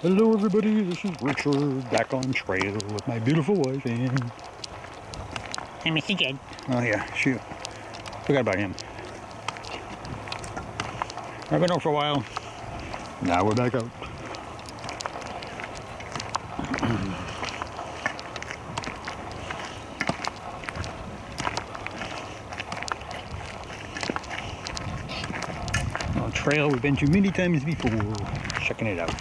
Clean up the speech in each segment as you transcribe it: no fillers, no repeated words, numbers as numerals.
Hello everybody, this is Richard, back on trail with my beautiful wife and... And Mr. Jed. Oh yeah, shoot. Forgot about him. I've been out for a while. Now we're back out. On trail we've been to many times before. Checking it out.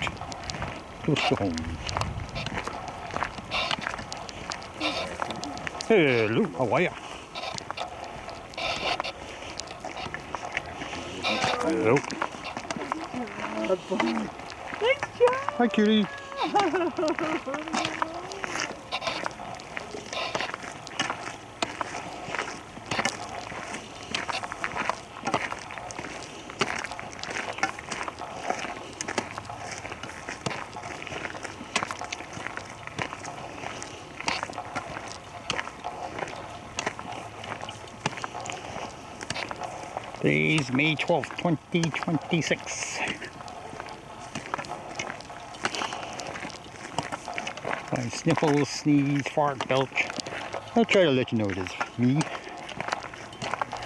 Close to home. Hello, how are ya? Hello. Thanks, John. Hi, cutie. Today's May 12th, 2026. I sniffle, sneeze, fart, belch. I'll try to let you know it is me.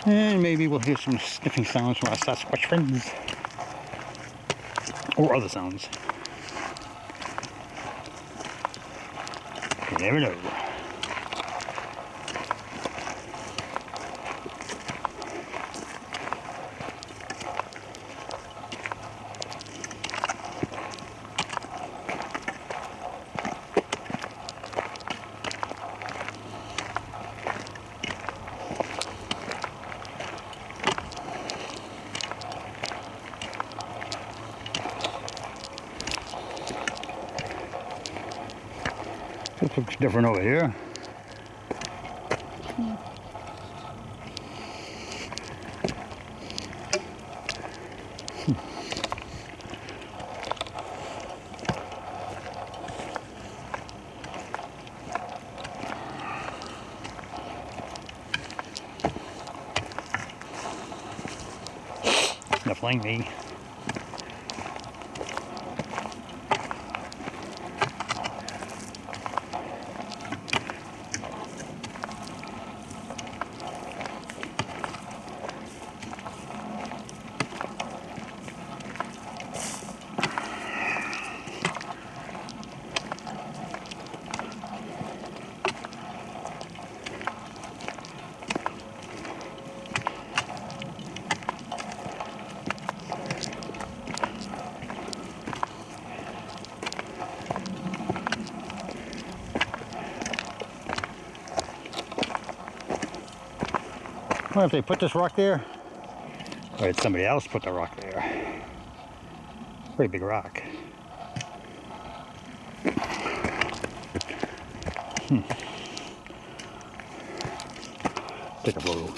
And maybe we'll hear some sniffing sounds from our Sasquatch friends. Or other sounds. You never know. This looks different over here. Sniffling me. What if they put this rock there? Or did somebody else put the rock there? Pretty big rock. Take a photo.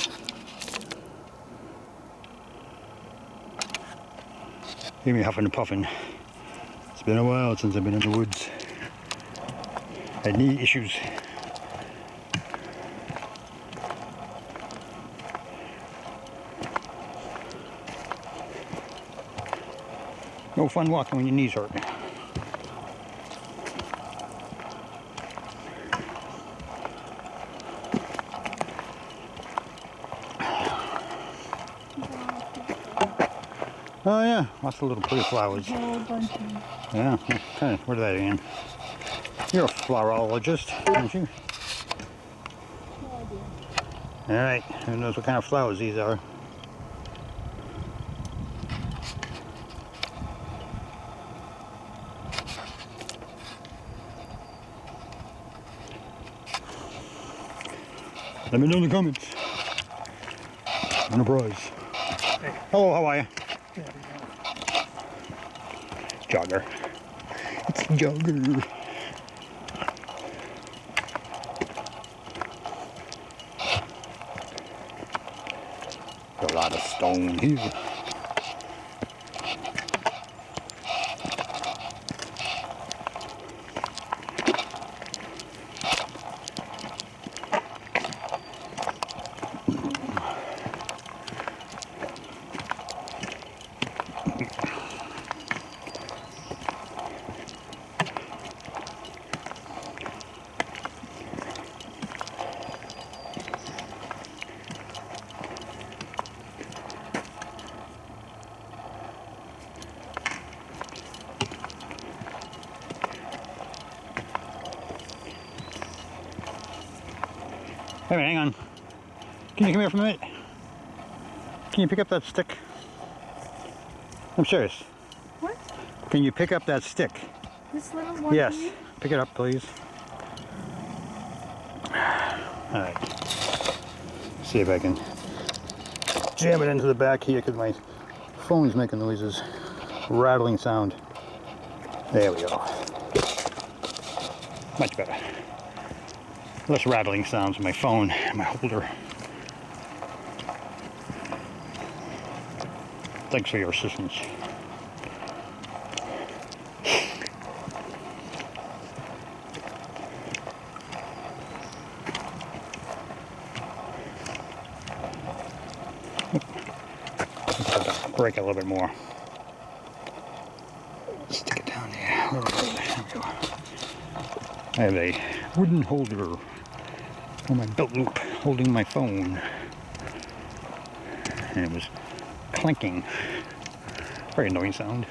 Hear me huffing and puffing. It's been a while since I've been in the woods. Had knee issues. No fun walking when your knees hurt. Oh yeah, lots of little pretty flowers. Yeah, okay, what are they again? You're a flowerologist, aren't you? Alright, who knows what kind of flowers these are? Let me know in the comments. Win a prize. Hey. Hello, how are you? Jogger. It's Jogger. A lot of stone here. Hey, hang on. Can you come here for a minute? Can you pick up that stick? I'm serious. What? Can you pick up that stick? This little one? Yes. Here? Pick it up, please. Alright. See if I can jam it into the back here because my phone's making noises. Rattling sound. There we go. Much better. Less rattling sounds in my phone, my holder. Thanks for your assistance. Break it a little bit more. Stick it down there. There we go. I have a wooden holder on my belt loop holding my phone. And it was clanking. Very annoying sound.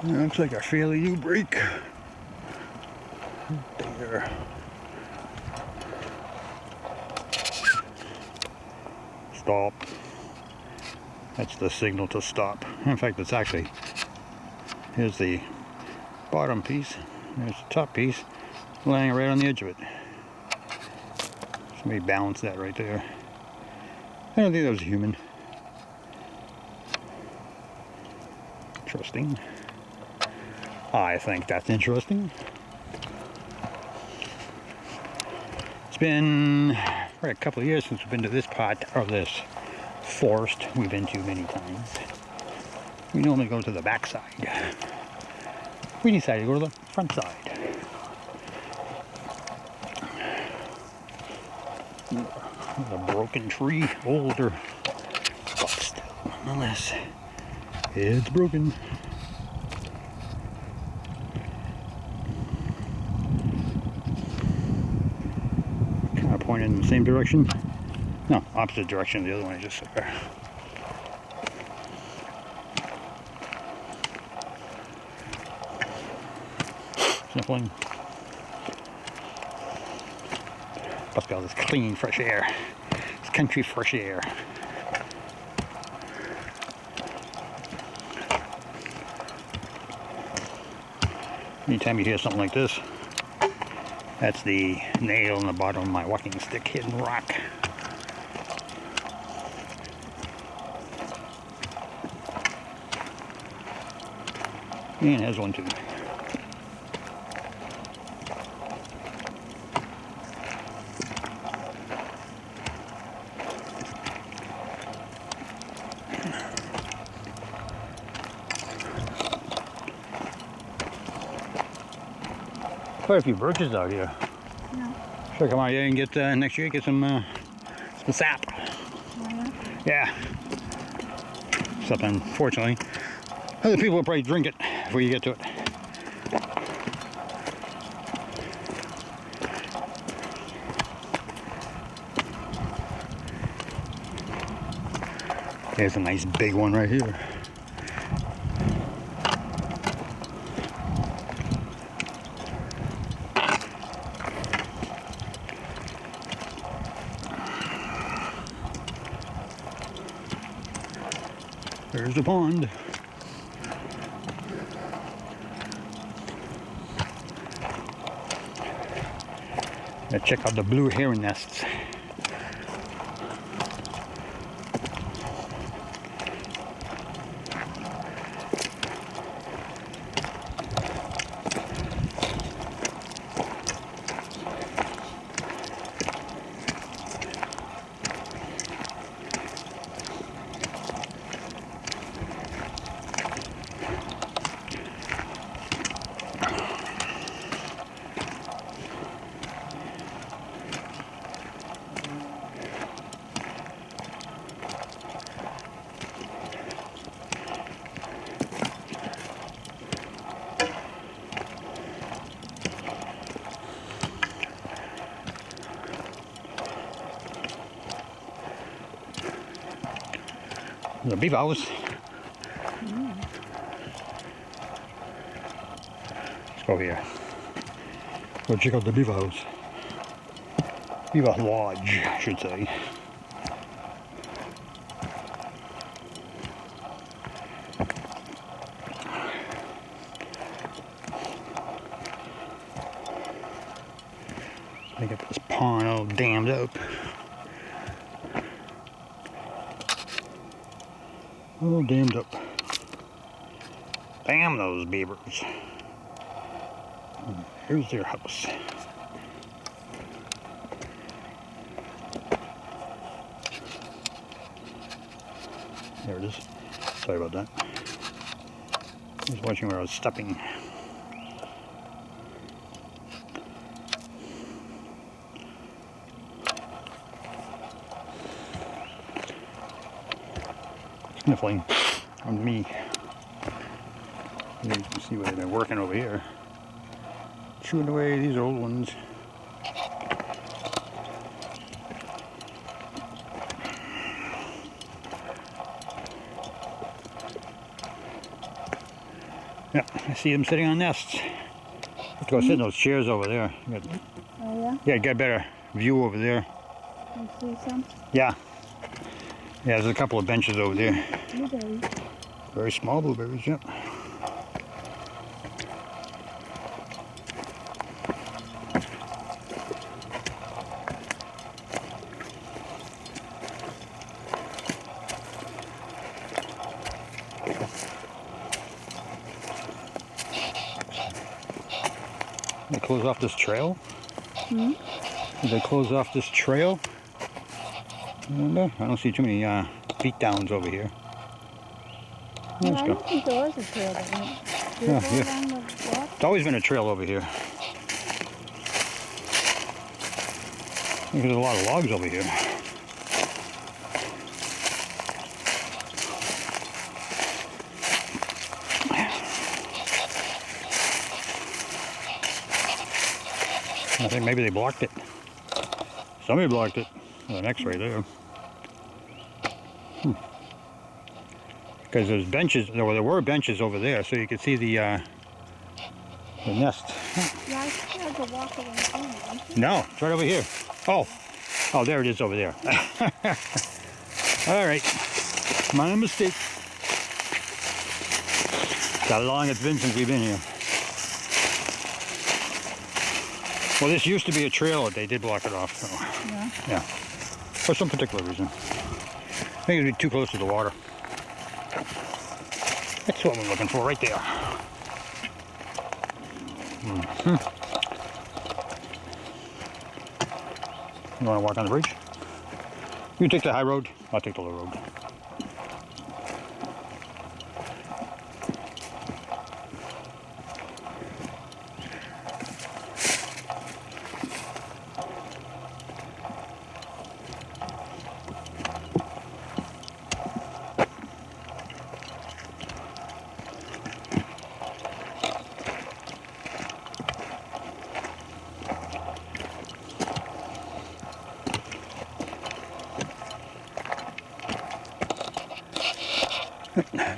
Looks like a fairly new brake. There. Stop. That's the signal to stop. In fact, it's actually, here's the bottom piece, there's the top piece, laying right on the edge of it. So maybe balance that right there. I don't think that was a human. Interesting. I think that's interesting. It's been a couple of years since we've been to this part of this forest we've been to many times. We normally go to the back side. We decided to go to the front side. A broken tree, older, but still, nonetheless, it's broken. Pointed in the same direction. No, opposite direction. The other one I just said there. Sniffling. Must be all this clean, fresh air. It's country fresh air. Anytime you hear something like this, that's the nail in the bottom of my walking stick hitting rock. And there's one too. Quite a few birches out here. No. Sure, come out here and get next year. Get some sap. Yeah. Except unfortunately, other people will probably drink it before you get to it. There's a nice big one right here. There's the pond. Let's check out the blue heron nests. The beef house. Let's go here. Go check out the beaver house. Beaver lodge, I should say. They got this pond all dammed up. All dammed up. Damn those beavers. Here's their house. There it is. Sorry about that. I was watching where I was stepping. Sniffling on me. You can see where they're working over here. Chewing away these old ones. Yeah, I see them sitting on nests. Let's go sit in those chairs over there. Oh yeah? Yeah, get a better view over there. You see some? Yeah. Yeah, there's a couple of benches over there. Blueberries. Very small blueberries, yep. They close off this trail? Hmm? Did they close off this trail? I don't see too many beat downs over here. Yeah, Let's I go. don't think there was a trail that went. Did Yeah, it go yeah. along the walk? It's always been a trail over here. There's a lot of logs over here. I think maybe they blocked it. Somebody blocked it. An X-ray there. Because there's benches, there were benches over there, so you could see the nest. Yeah, I think I had to walk away from it. No, it's right over here. Oh, there it is over there. All right, my mistake. How long it's been since we've been here. Well, this used to be a trail, but they did block it off. So. Yeah. Yeah, for some particular reason. I think it'd be too close to the water. That's what we're looking for right there. You want to walk on the bridge? You take the high road, I'll take the low road.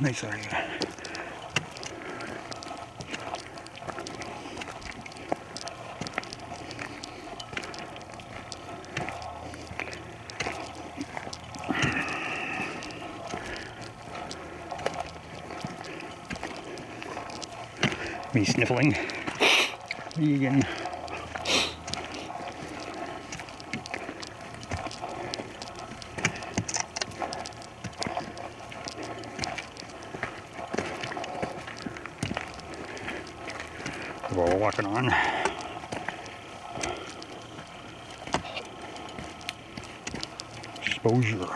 Nice area. Me sniffling. Me again. What we're walking on. Exposure.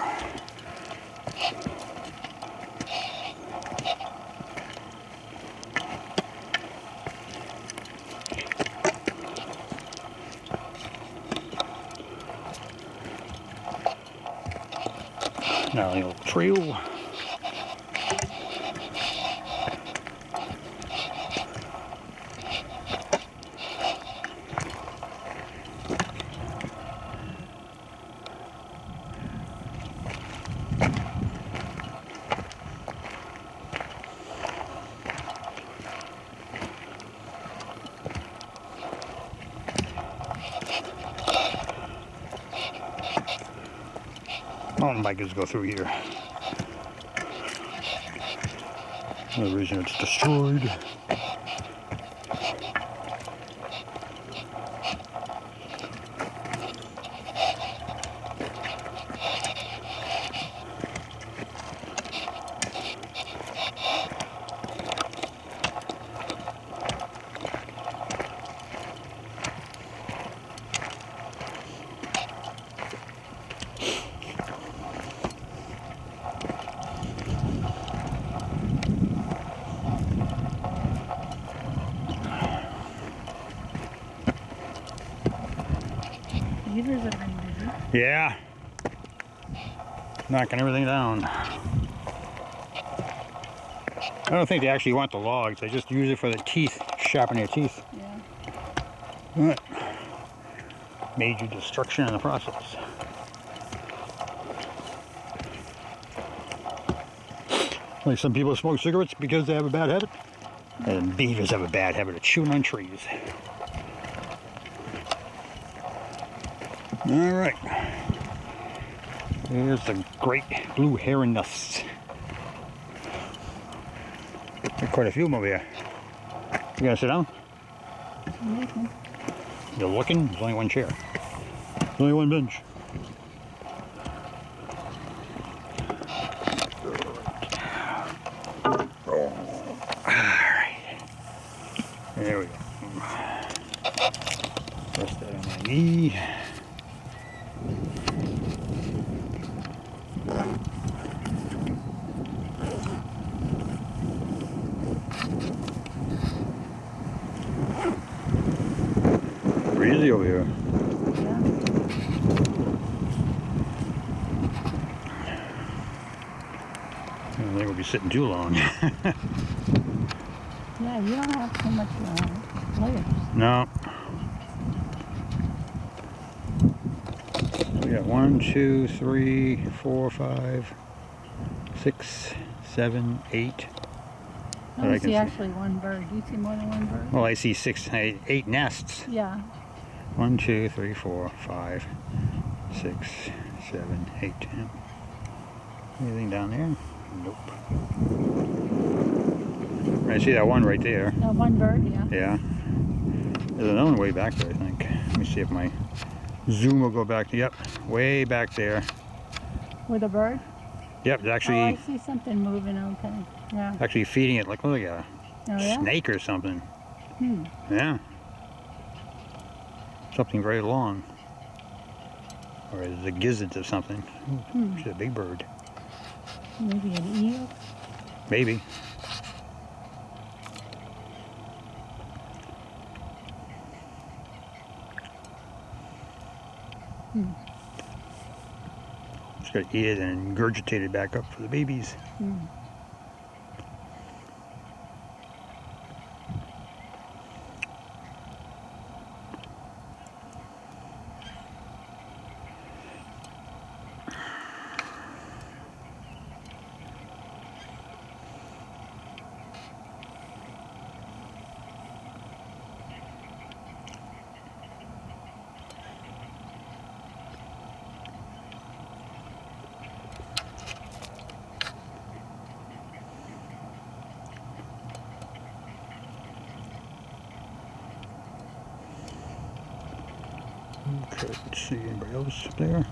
Now the old trail. bikers go through here. Another reason it's destroyed. Beavers have been busy. Yeah. Knocking everything down. I don't think they actually want the logs. They just use it for the teeth, sharpen their teeth. Yeah. But major destruction in the process. Like some people smoke cigarettes because they have a bad habit. And beavers have a bad habit of chewing on trees. All right. There's the great blue heron nests. There's quite a few of them over here. You gonna sit down? Mm-hmm. You're looking? There's only one chair. There's only one bench. Alright. There we go. Rest that on my knee. Breezy over here. Yeah. I don't think we'll be sitting too long. Yeah, you don't have too much layers. No. We got 1, 2, 3, 4, 5, 6, 7, 8. I That I don't can see see. actually one bird. Do you see more than one bird? Well, I see 8 nests. Yeah. 1, 2, 3, 4, 5, 6, 7, 8. Yeah. Anything down there? Nope. I see that one right there. One bird, yeah. Yeah. There's another one way back there, I think. Let me see if my zoom will go back. Yep, way back there. With a bird? Yep, it's Oh, I actually see something moving. Okay. Yeah. actually feeding it like a Oh, yeah? snake or something. Hmm. Yeah. Something very long. Or it's a gizzard or something. Hmm. It's a big bird. Maybe an eel? Maybe. Hmm. It's got eared and ingurgitated back up for the babies. Hmm. Okay, let's see anybody else there.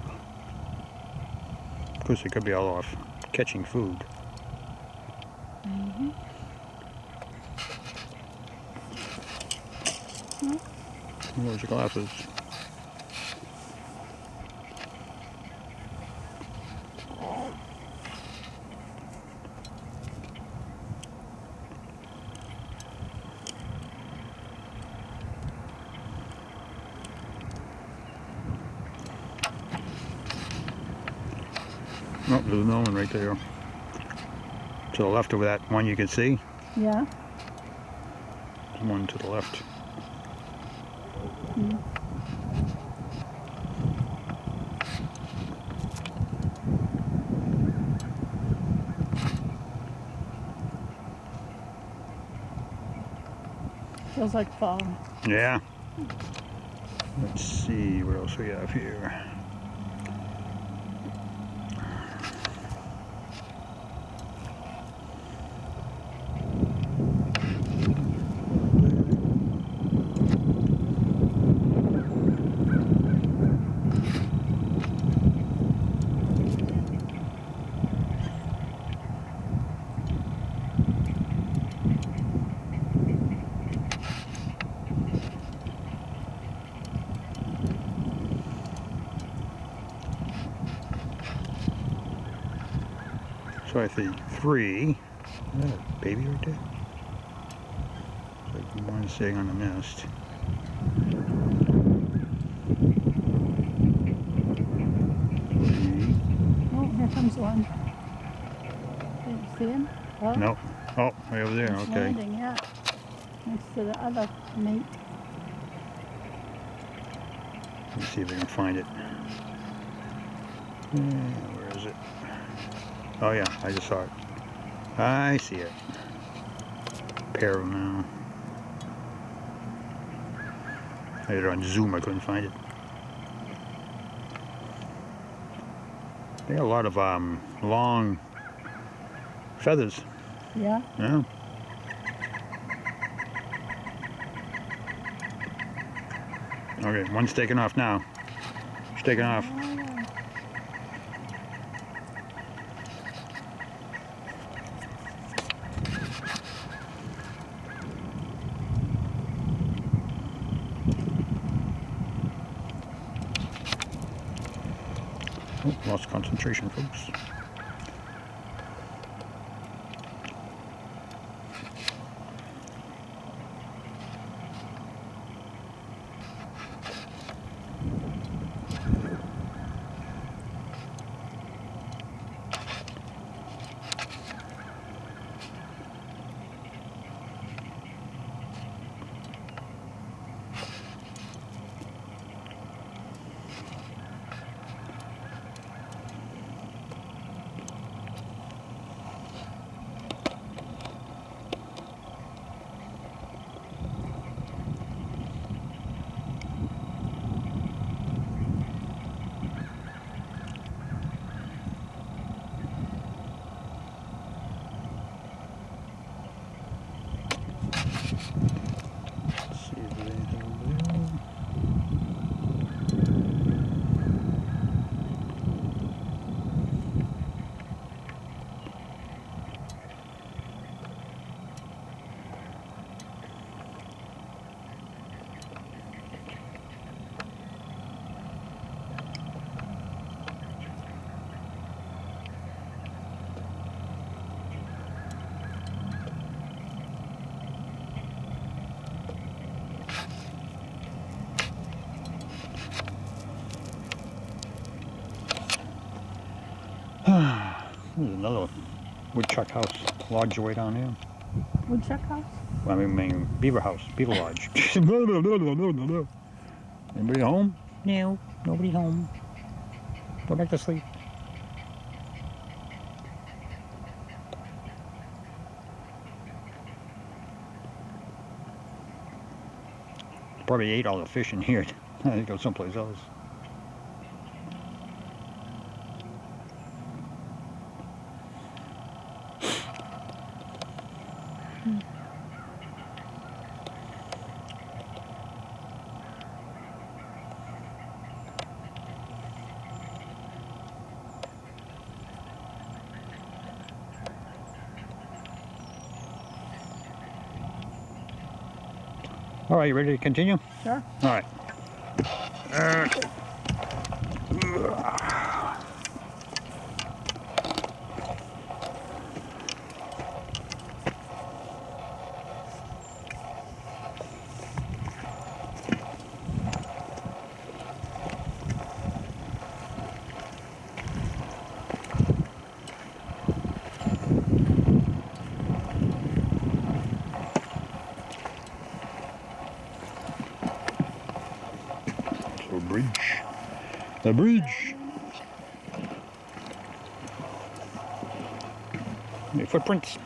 Of course, they could be all off catching food. Mm-hmm. Where's your glasses? Oh, there's another one right there. To the left of that one you can see. Yeah. There's one to the left. Hmm. Feels like fall. Yeah. Let's see what else we have here. I see 3. Is that a baby right there? Like one sitting on the nest. Oh, here comes one. Did you see him? Oh, No. Oh, way over there. he's Okay. landing, yeah. Next to the other mate. Let's see if I can find it. Where is it? Oh yeah, I just saw it. I see it. Pair of them now. I had it on Zoom, I couldn't find it. They got a lot of long feathers. Yeah. Yeah. Okay, one's taking off now. She's taking off. Oh, yeah. Oh, lost concentration, folks. See if there's anything over there. There's another woodchuck house lodge way down here. Woodchuck house? I mean beaver house, beaver lodge. Anybody home? No, nobody home. Go back to sleep. Probably ate all the fish in here. I think go someplace else. All right, you ready to continue? Sure. All right. So bridge. The bridge. Any footprints?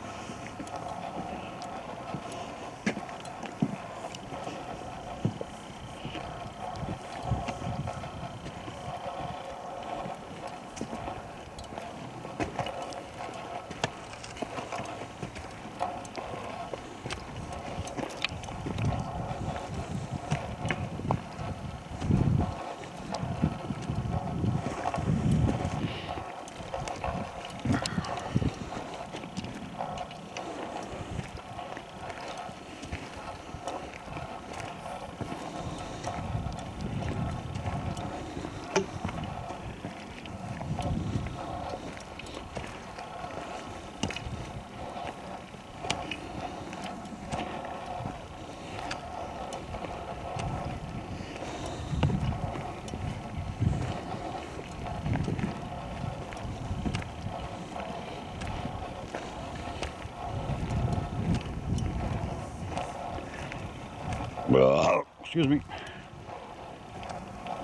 Excuse me.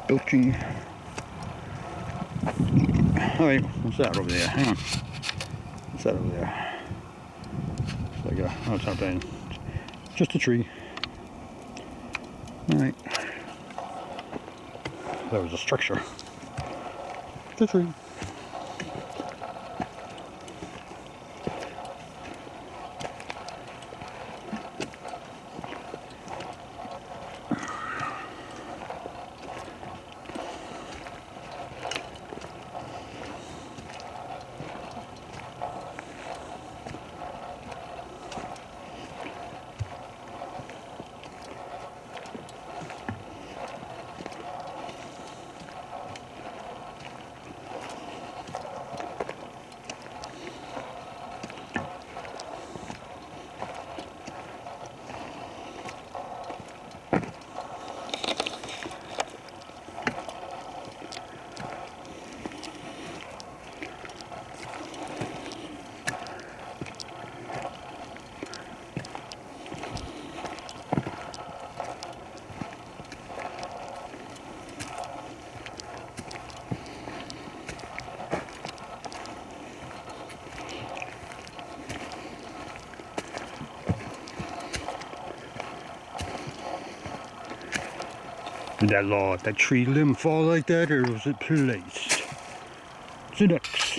Belching. Oh wait, what's that over there? Hang on. What's that over there? It's like a, oh, it's not bad. Just a tree. Alright. That was a structure. It's a tree. Did that tree limb fall like that, or was it placed? It's an X.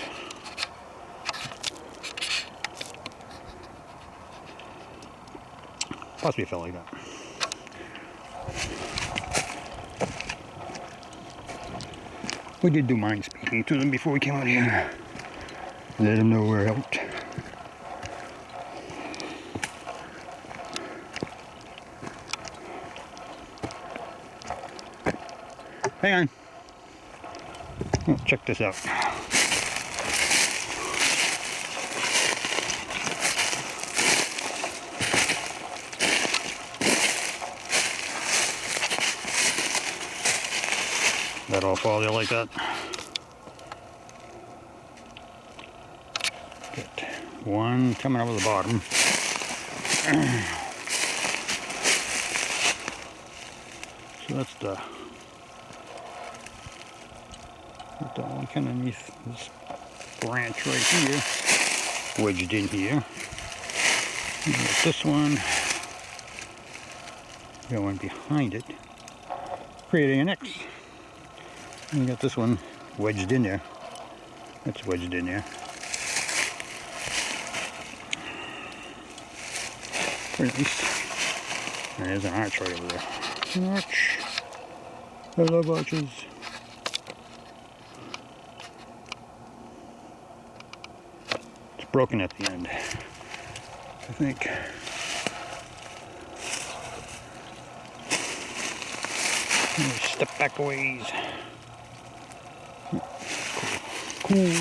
Possibly it fell like that. We did do mind speaking to them before we came out here. Let them know we're out. Hang on. Oh, check this out. That all fall there like that. Good. One coming over the bottom. So that's the one kind of underneath this branch right here, wedged in here. And got this one going behind it, creating an X. And you got this one wedged in there. That's wedged in there. Pretty nice. And there's an arch right over there. An arch. I love arches. It's broken at the end, I think. Step back a ways. Cool.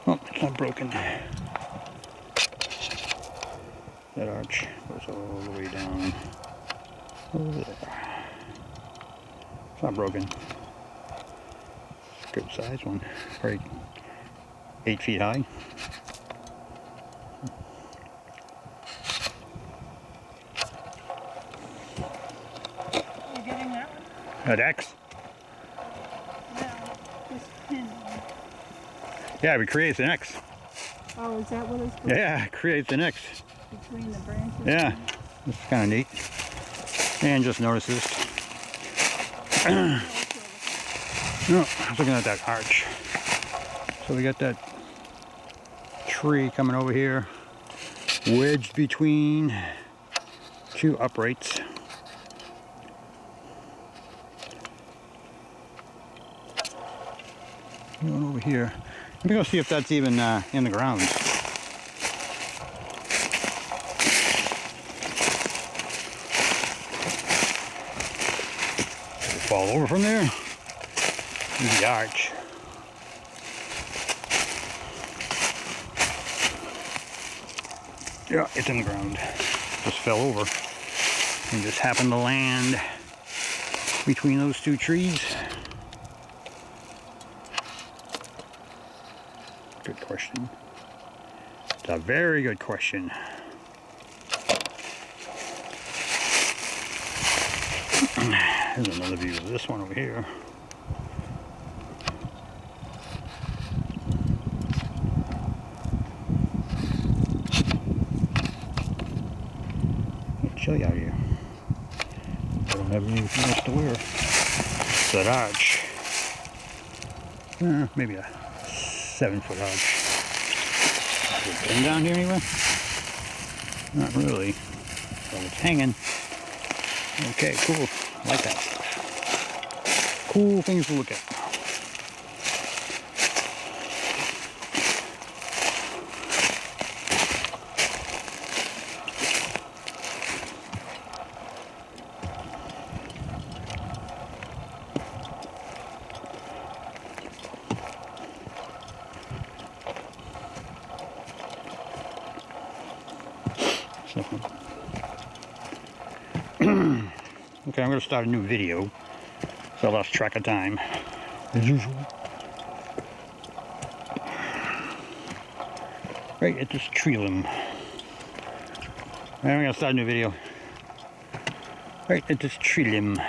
Oh, it's not broken. That arch goes all the way down over there. It's not broken. Good size one, probably 8 feet high. You getting that one? That X? No, this pin. Yeah, it creates an X. Oh, is that what it's called? Yeah, it creates an X. Between the branches? Yeah, it's kind of neat. And just noticed this. No, I was looking at that arch. So we got that tree coming over here, wedged between two uprights. Going over here. Let me go see if that's even in the ground. Fall over from there. The arch. Yeah, it's in the ground. Just fell over. and just happened to land between those two trees. Good question. It's a very good question. Here's another view of this one over here. It's chilly out here. I don't have anything else to wear. It's that arch. Maybe a 7-foot arch. Is it been down here anywhere? Not really. But it's hanging. Okay, cool. I like that stuff. Cool things to look at. Okay, I'm going to start a new video, so I lost track of time, as usual. Right at this tree limb. I'm going to start a new video. Right at this tree limb.